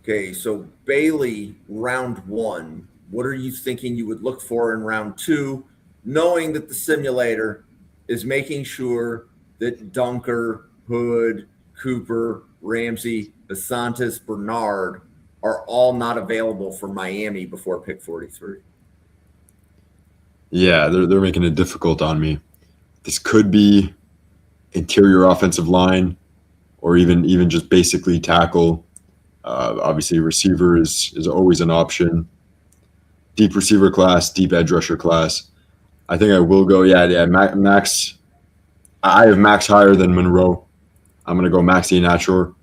Okay, so Bailey, round 1. what are you thinking you would look for in round 2, knowing that the simulator is making sure that Dunker, Hood, Cooper, Ramsey, DeSantis, Bernard are all not available for Miami before pick 43? Yeah, they're making it difficult on me. This could be interior offensive line, or even just basically tackle. Obviously, receiver is always an option. Deep receiver class, deep edge rusher class. I think I will go. Yeah. Max. I have Max higher than Monroe. I'm gonna go Max Iheanacho.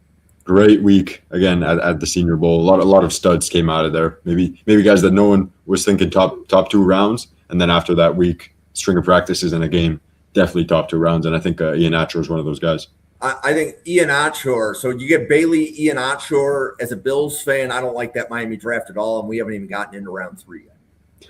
Great week again at the Senior Bowl. A lot of studs came out of there. Maybe guys that no one was thinking top 2 rounds, and then after that week, string of practices and a game, definitely top 2 rounds. And I think Iheanacho is one of those guys. I think Iheanacho. So you get Bailey Iheanacho. As a Bills fan, I don't like that Miami draft at all, and we haven't even gotten into round 3 yet.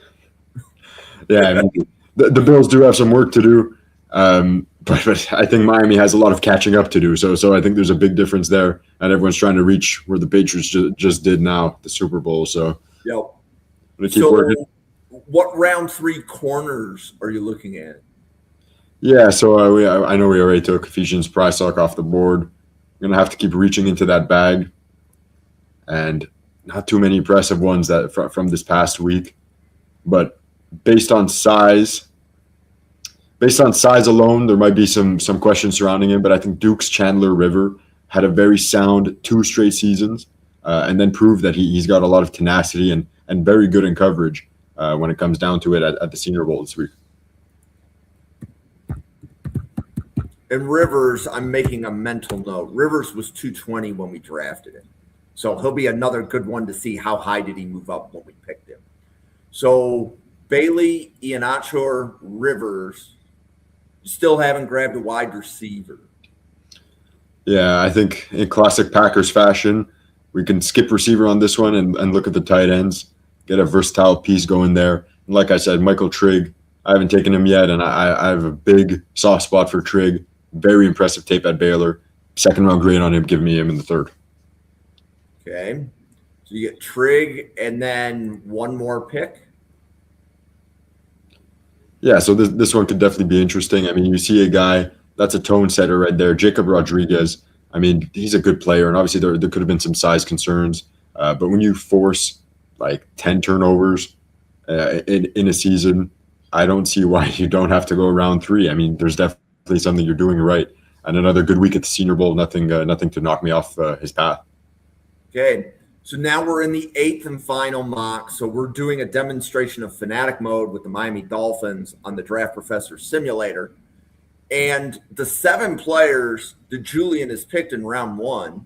Yeah, I mean, the Bills do have some work to do, but I think Miami has a lot of catching up to do. So I think there's a big difference there, and everyone's trying to reach where the Patriots just did now, the Super Bowl. So yep. So working. What round 3 corners are you looking at? Yeah, so I know we already took Ephesians Prysock off the board. We're going to have to keep reaching into that bag. And not too many impressive ones that from this past week. But based on size alone, there might be some questions surrounding him. But I think Duke's Chandler River had a very sound 2 straight seasons, and then proved that he's got a lot of tenacity and very good in coverage when it comes down to it at the Senior Bowl this week. And Rivers, I'm making a mental note. Rivers was 220 when we drafted him. So he'll be another good one to see how high did he move up when we picked him. So Bailey, Iheanacho, Rivers, still haven't grabbed a wide receiver. Yeah, I think in classic Packers fashion, we can skip receiver on this one and look at the tight ends, get a versatile piece going there. And like I said, Michael Trigg, I haven't taken him yet, and I have a big soft spot for Trigg. Very impressive tape at Baylor. 2nd round grade on him, give me him in the 3rd. Okay. So you get Trigg and then one more pick? Yeah, so this one could definitely be interesting. I mean, you see a guy, that's a tone setter right there. Jacob Rodriguez, I mean, he's a good player, and obviously there could have been some size concerns. But when you force like 10 turnovers in a season, I don't see why you don't have to go round 3. I mean, there's definitely something you're doing right. And another good week at the Senior Bowl, nothing to knock me off his path. Okay, so now we're in the 8th and final mock. So we're doing a demonstration of fanatic mode with the Miami Dolphins on the Draft Professor Simulator. And the 7 players that Julian has picked in round 1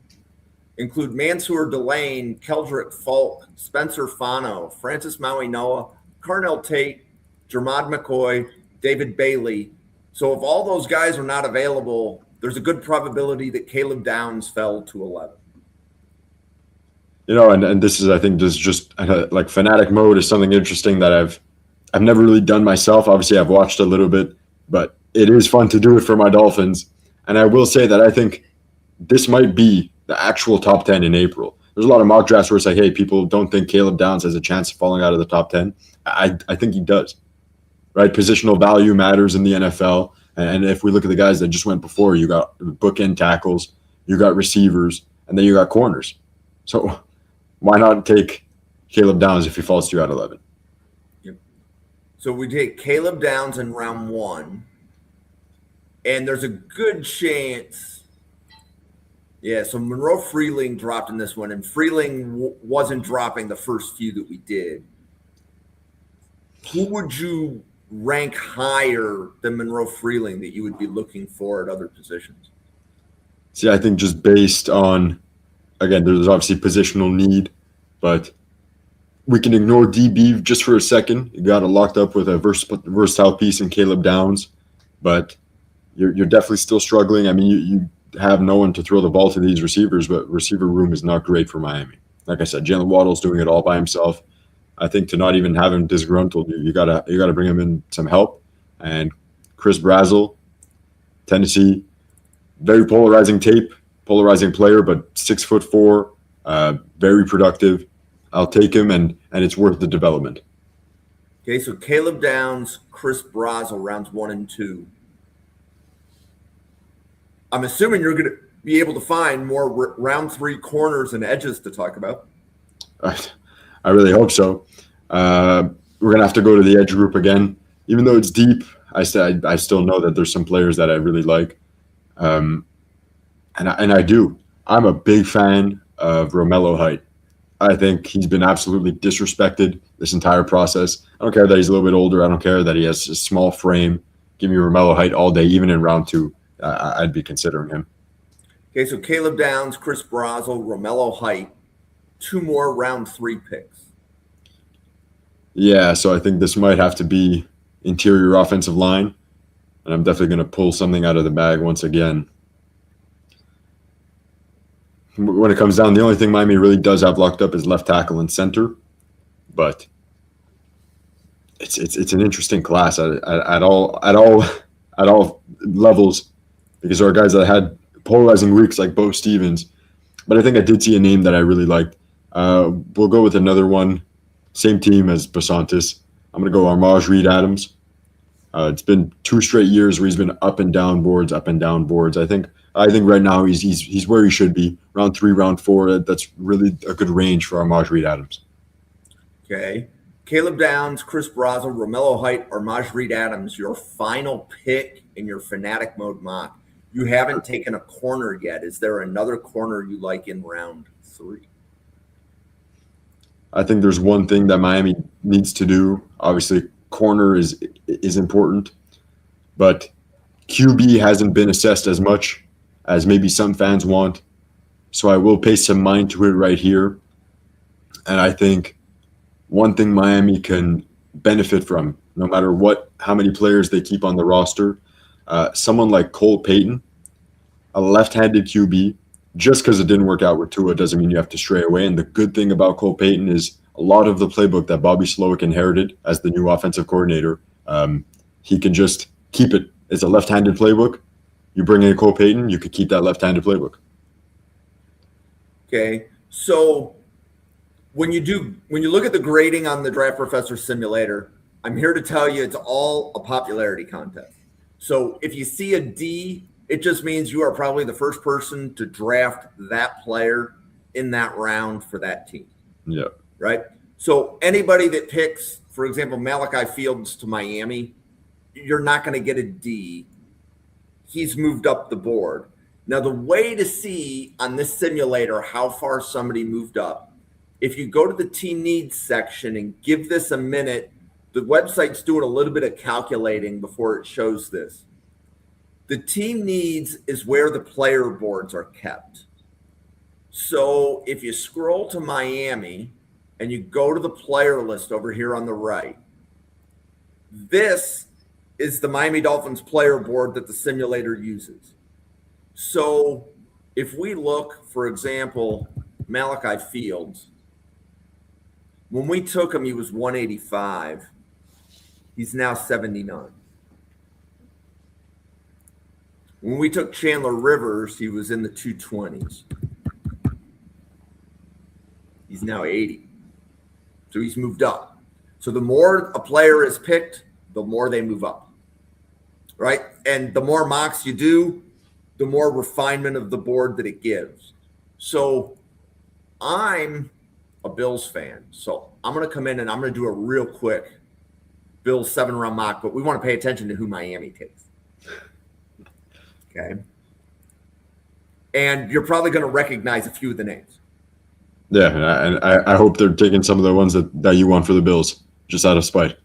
include Mansour Delane, Keldrick Falk, Spencer Fano, Francis Maui Noah, Carnell Tate, Jermod McCoy, David Bailey. So if all those guys are not available, there's a good probability that Caleb Downs fell to 11. You know, and this is, I think, just like fanatic mode is something interesting that I've never really done myself. Obviously, I've watched a little bit, but it is fun to do it for my Dolphins. And I will say that I think this might be the actual top 10 in April. There's a lot of mock drafts where it's like, hey, people don't think Caleb Downs has a chance of falling out of the top 10. I think he does. Right? Positional value matters in the NFL. And if we look at the guys that just went before, you got bookend tackles, you got receivers, and then you got corners. So why not take Caleb Downs if he falls to you at 11? Yep. So we take Caleb Downs in round 1, and there's a good chance. Yeah, so Monroe Freeling dropped in this one, and Freeling wasn't dropping the first few that we did. Who would you rank higher than Monroe Freeling that you would be looking for at other positions? See, I think just based on, again, there's obviously positional need, but we can ignore DB just for a second. You got it locked up with a versatile piece in Caleb Downs, but you're definitely still struggling. I mean, you have no one to throw the ball to these receivers, but receiver room is not great for Miami. Like I said, Jalen Waddle's doing it all by himself. I think to not even have him disgruntled, you gotta bring him in some help. And Chris Brazel, Tennessee, very polarizing tape, polarizing player, but 6'4", very productive. I'll take him, and it's worth the development. Okay, so Caleb Downs, Chris Brazel, rounds 1 and 2. I'm assuming you're going to be able to find more round 3 corners and edges to talk about. I really hope so. We're gonna have to go to the edge group again, even though it's deep. I still know that there's some players that I really like, and I do. I'm a big fan of Romello Height. I think he's been absolutely disrespected this entire process. I don't care that he's a little bit older. I don't care that he has a small frame. Give me Romello Height all day, even in round 2. I'd be considering him. Okay, so Caleb Downs, Chris Brazel, Romello Height, 2 more round 3 picks. Yeah, so I think this might have to be interior offensive line, and I'm definitely going to pull something out of the bag once again. When it comes down, the only thing Miami really does have locked up is left tackle and center, but it's an interesting class at all levels, because there are guys that had polarizing weeks like Bo Stevens, but I think I did see a name that I really liked. We'll go with another one, same team as Basantis. I'm going to go Armaj Reed Adams. It's been 2 straight years where he's been up and down boards. I think right now he's where he should be. Round 3, round 4. That's really a good range for Armaj Reed Adams. Okay. Caleb Downs, Chris Brazel, Romello Height, Armaj Reed Adams, your final pick in your Fanatic Mode mock. You haven't taken a corner yet. Is there another corner you like in round 3? I think there's one thing that Miami needs to do. Obviously, corner is important, but QB hasn't been assessed as much as maybe some fans want. So I will pay some mind to it right here. And I think one thing Miami can benefit from, no matter how many players they keep on the roster, someone like Cole Payton, a left-handed QB. Just because it didn't work out with Tua doesn't mean you have to stray away. And the good thing about Cole Payton is a lot of the playbook that Bobby Slowick inherited as the new offensive coordinator, he can just keep it. It's a left-handed playbook. You bring in Cole Payton, you could keep that left-handed playbook. Okay, so when you look at the grading on the Draft Professor Simulator, I'm here to tell you it's all a popularity contest. So if you see a D, it just means you are probably the first person to draft that player in that round for that team. Yeah. Right? So anybody that picks, for example, Malachi Fields to Miami, you're not going to get a D. He's moved up the board. Now, the way to see on this simulator how far somebody moved up, if you go to the team needs section and give this a minute, the website's doing a little bit of calculating before it shows this. The team needs is where the player boards are kept. So if you scroll to Miami and you go to the player list over here on the right, this is the Miami Dolphins player board that the simulator uses. So if we look, for example, Malachi Fields, when we took him, he was 185. He's now 79. When we took Chandler Rivers, he was in the 220s. He's now 80. So he's moved up. So the more a player is picked, the more they move up. Right? And the more mocks you do, the more refinement of the board that it gives. So I'm a Bills fan. So I'm going to come in and I'm going to do a real quick Bills 7-round mock, but we want to pay attention to who Miami takes. Okay. And you're probably going to recognize a few of the names. Yeah, and I hope they're taking some of the ones that you want for the Bills, just out of spite.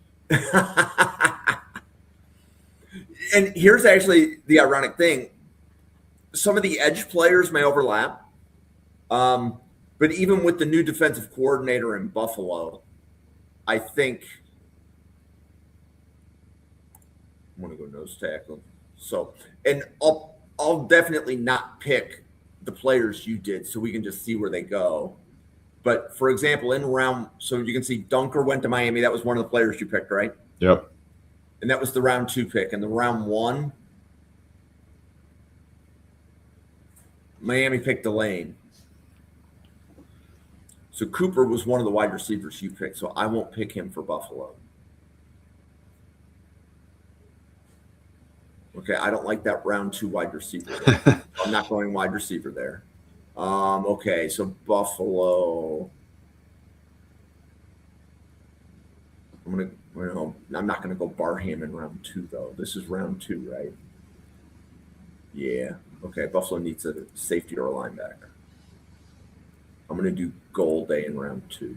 And here's actually the ironic thing. Some of the edge players may overlap. But even with the new defensive coordinator in Buffalo, I think I'm going to go nose tackle. So, and I'll definitely not pick the players you did so we can just see where they go. But for example, in round, so you can see Dunker went to Miami. That was one of the players you picked, right? Yep. And that was the round 2 pick. And the round 1, Miami picked Delane. So Cooper was one of the wide receivers you picked, so I won't pick him for Buffalo. Okay, I don't like that round 2 wide receiver. I'm not going wide receiver there. Okay, so Buffalo. I'm not gonna go Barham in round 2 though. This is round 2, right? Yeah. Okay, Buffalo needs a safety or a linebacker. I'm gonna do Golday in round 2.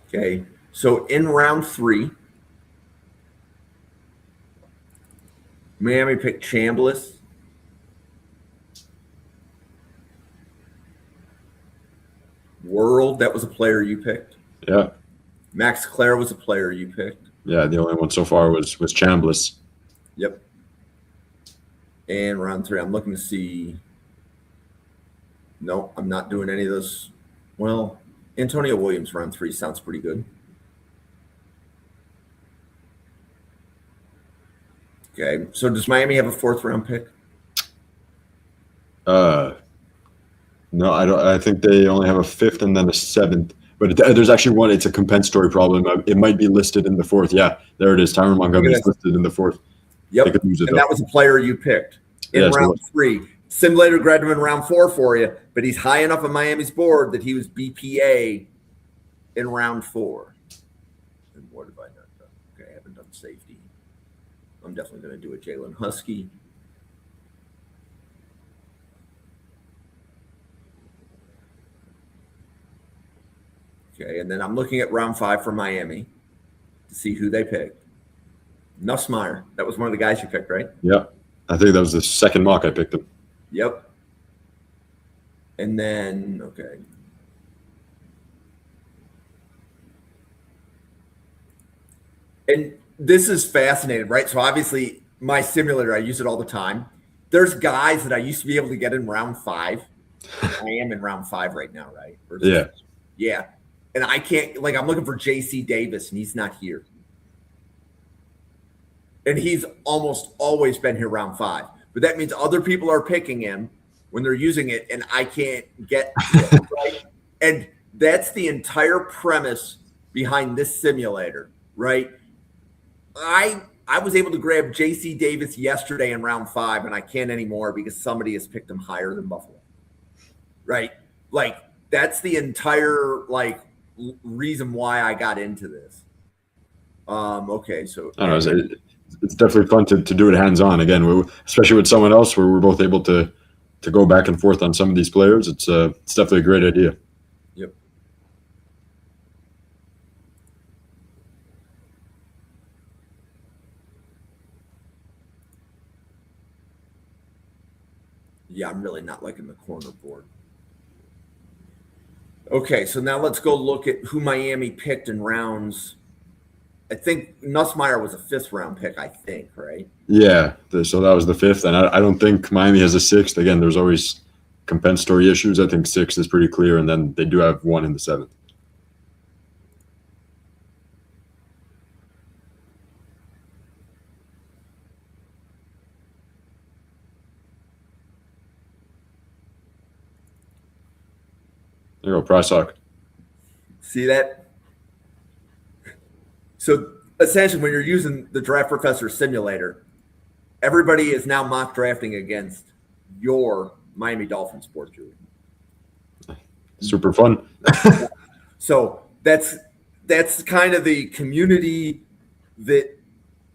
Okay, so in round 3, Miami picked Chambliss. World, that was a player you picked. Yeah. Max Clare was a player you picked. Yeah, the only one so far was Chambliss. Yep. And round 3, I'm looking to see. No, I'm not doing any of those. Well, Antonio Williams, round 3 sounds pretty good. Okay, so does Miami have a 4th round pick? No, I don't. I think they only have a 5th and then a 7th. But there's actually one. It's a compensatory problem. It might be listed in the 4th. Yeah, there it is. Tyron Montgomery is listed in the 4th. Yep, and that was a player you picked in round 3. Simulator grabbed him in round 4 for you, but he's high enough on Miami's board that he was BPA in round 4. And what have I not done? Okay, I haven't done safety. I'm definitely going to do a Jalen Husky. Okay, and then I'm looking at round 5 for Miami to see who they picked. Nussmeier, that was one of the guys you picked, right? Yeah, I think that was the second mock I picked him. Yep. And then, okay. And this is fascinating, right? So obviously my simulator, I use it all the time. There's guys that I used to be able to get in round 5. I am in round 5 right now, right? Yeah. Yeah. And I can't, like, I'm looking for J.C. Davis, and he's not here. And he's almost always been here round 5. But that means other people are picking him when they're using it, and I can't get it, right? And that's the entire premise behind this simulator, right? I was able to grab J.C. Davis yesterday in round 5, and I can't anymore because somebody has picked him higher than Buffalo, right? Like, that's the entire, like, reason why I got into this. Okay, so I don't know, it's definitely fun to do it hands-on again, especially with someone else where we're both able to go back and forth on some of these players. It's definitely a great idea. Yep. Yeah, I'm really not liking the corner board. Okay, so now let's go look at who Miami picked in rounds. I think Nussmeier was a 5th round pick, I think, right? Yeah, so that was the 5th, and I don't think Miami has a 6th. Again, there's always compensatory issues. I think 6th is pretty clear, and then they do have 1 in the 7th. There you go, Price Hawk. See that? So essentially, when you're using the Draft Professor simulator, everybody is now mock drafting against your Miami Dolphins board, Julie. Super fun. So that's kind of the community that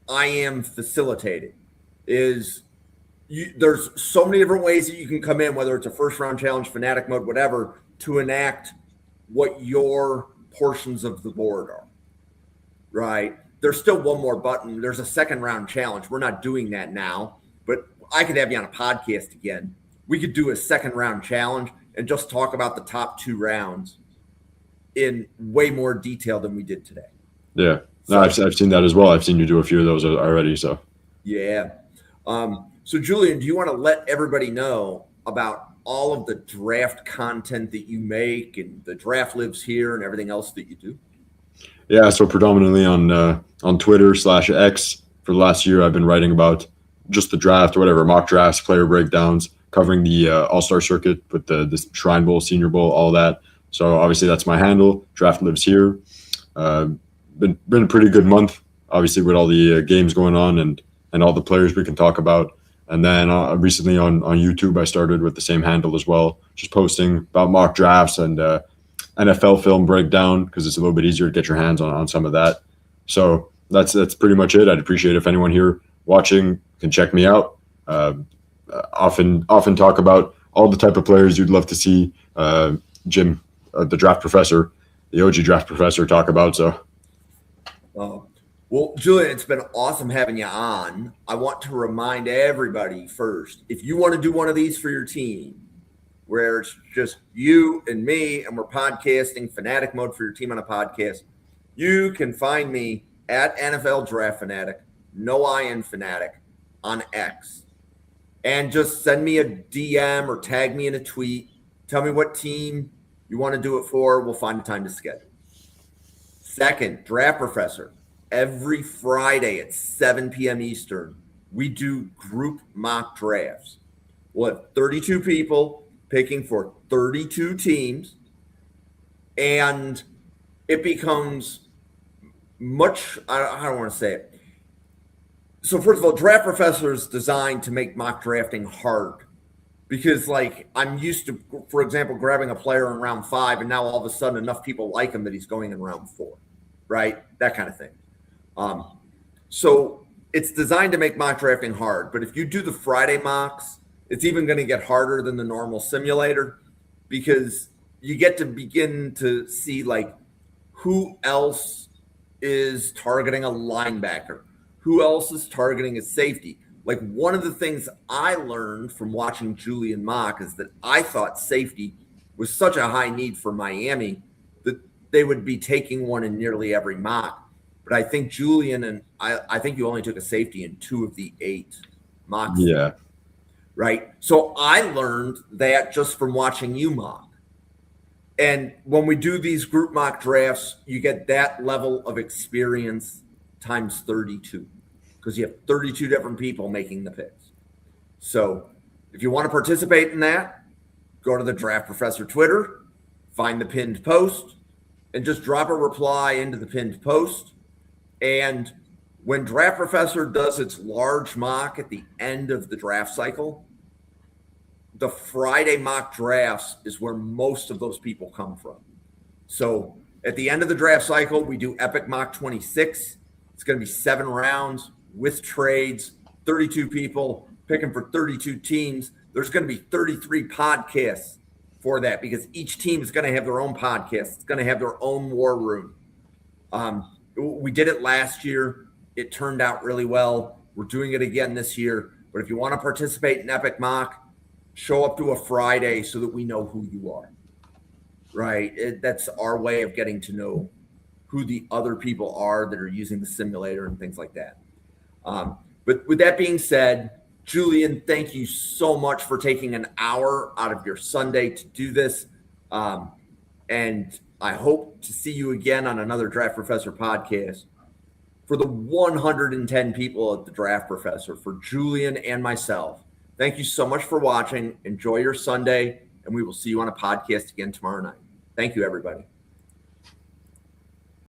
I am facilitating. There's so many different ways that you can come in, whether it's a first round challenge, fanatic mode, whatever, to enact what your portions of the board are, right? There's still one more button. There's a second round challenge. We're not doing that now, but I could have you on a podcast again. We could do a second round challenge and just talk about the top 2 rounds in way more detail than we did today. Yeah, no, I've seen that as well. I've seen you do a few of those already. So yeah. So Julian, do you want to let everybody know about all of the draft content that you make and the Draft Lives Here and everything else that you do? Yeah, so predominantly on Twitter /X for the last year, I've been writing about just the draft or whatever, mock drafts, player breakdowns, covering the All-Star circuit with the Shrine Bowl, Senior Bowl, all that. So obviously that's my handle. Draft Lives Here. Been a pretty good month, obviously, with all the games going on and all the players we can talk about. And then recently on YouTube, I started with the same handle as well, just posting about mock drafts and NFL film breakdown, because it's a little bit easier to get your hands on some of that. So that's pretty much it. I'd appreciate if anyone here watching can check me out. Often talk about all the type of players you'd love to see Jim, the draft professor, the OG draft professor, talk about. So. Well, Julian, it's been awesome having you on. I want to remind everybody first, if you want to do one of these for your team, where it's just you and me and we're podcasting, fanatic mode for your team on a podcast, you can find me at NFL Draft Fanatic, no I in Fanatic, on X. And just send me a DM or tag me in a tweet. Tell me what team you want to do it for. We'll find a time to schedule. Second, Draft Professor. Every Friday at 7 p.m. Eastern, we do group mock drafts. We'll have 32 people picking for 32 teams, and it becomes much, I don't want to say it. So first of all, Draft Professor is designed to make mock drafting hard, because like I'm used to, for example, grabbing a player in round 5, and now all of a sudden enough people like him that he's going in round 4, right? That kind of thing. So it's designed to make mock drafting hard, but if you do the Friday mocks, it's even going to get harder than the normal simulator, because you get to begin to see like who else is targeting a linebacker, who else is targeting a safety. Like one of the things I learned from watching Julian mock is that I thought safety was such a high need for Miami that they would be taking one in nearly every mock. But I think Julian, and I think you only took a safety in 2 of the 8 mocks. Yeah. Right. So I learned that just from watching you mock. And when we do these group mock drafts, you get that level of experience times 32, because you have 32 different people making the picks. So if you want to participate in that, go to the Draft Professor Twitter, find the pinned post, and just drop a reply into the pinned post. And when Draft Professor does its large mock at the end of the draft cycle, the Friday mock drafts is where most of those people come from. So at the end of the draft cycle, we do Epic Mock 26. It's going to be 7 rounds with trades, 32 people picking for 32 teams. There's going to be 33 podcasts for that, because each team is going to have their own podcast. It's going to have their own war room. We did it last year. It turned out really well. We're doing it again this year. But if you want to participate in Epic Mock, show up to a Friday so that we know who you are, right? That's our way of getting to know who the other people are that are using the simulator and things like that. But with that being said, Julian, thank you so much for taking an hour out of your Sunday to do this. And I hope to see you again on another Draft Professor podcast. For the 110 people at the Draft Professor, for Julian and myself, thank you so much for watching. Enjoy your Sunday, and we will see you on a podcast again tomorrow night. Thank you, everybody.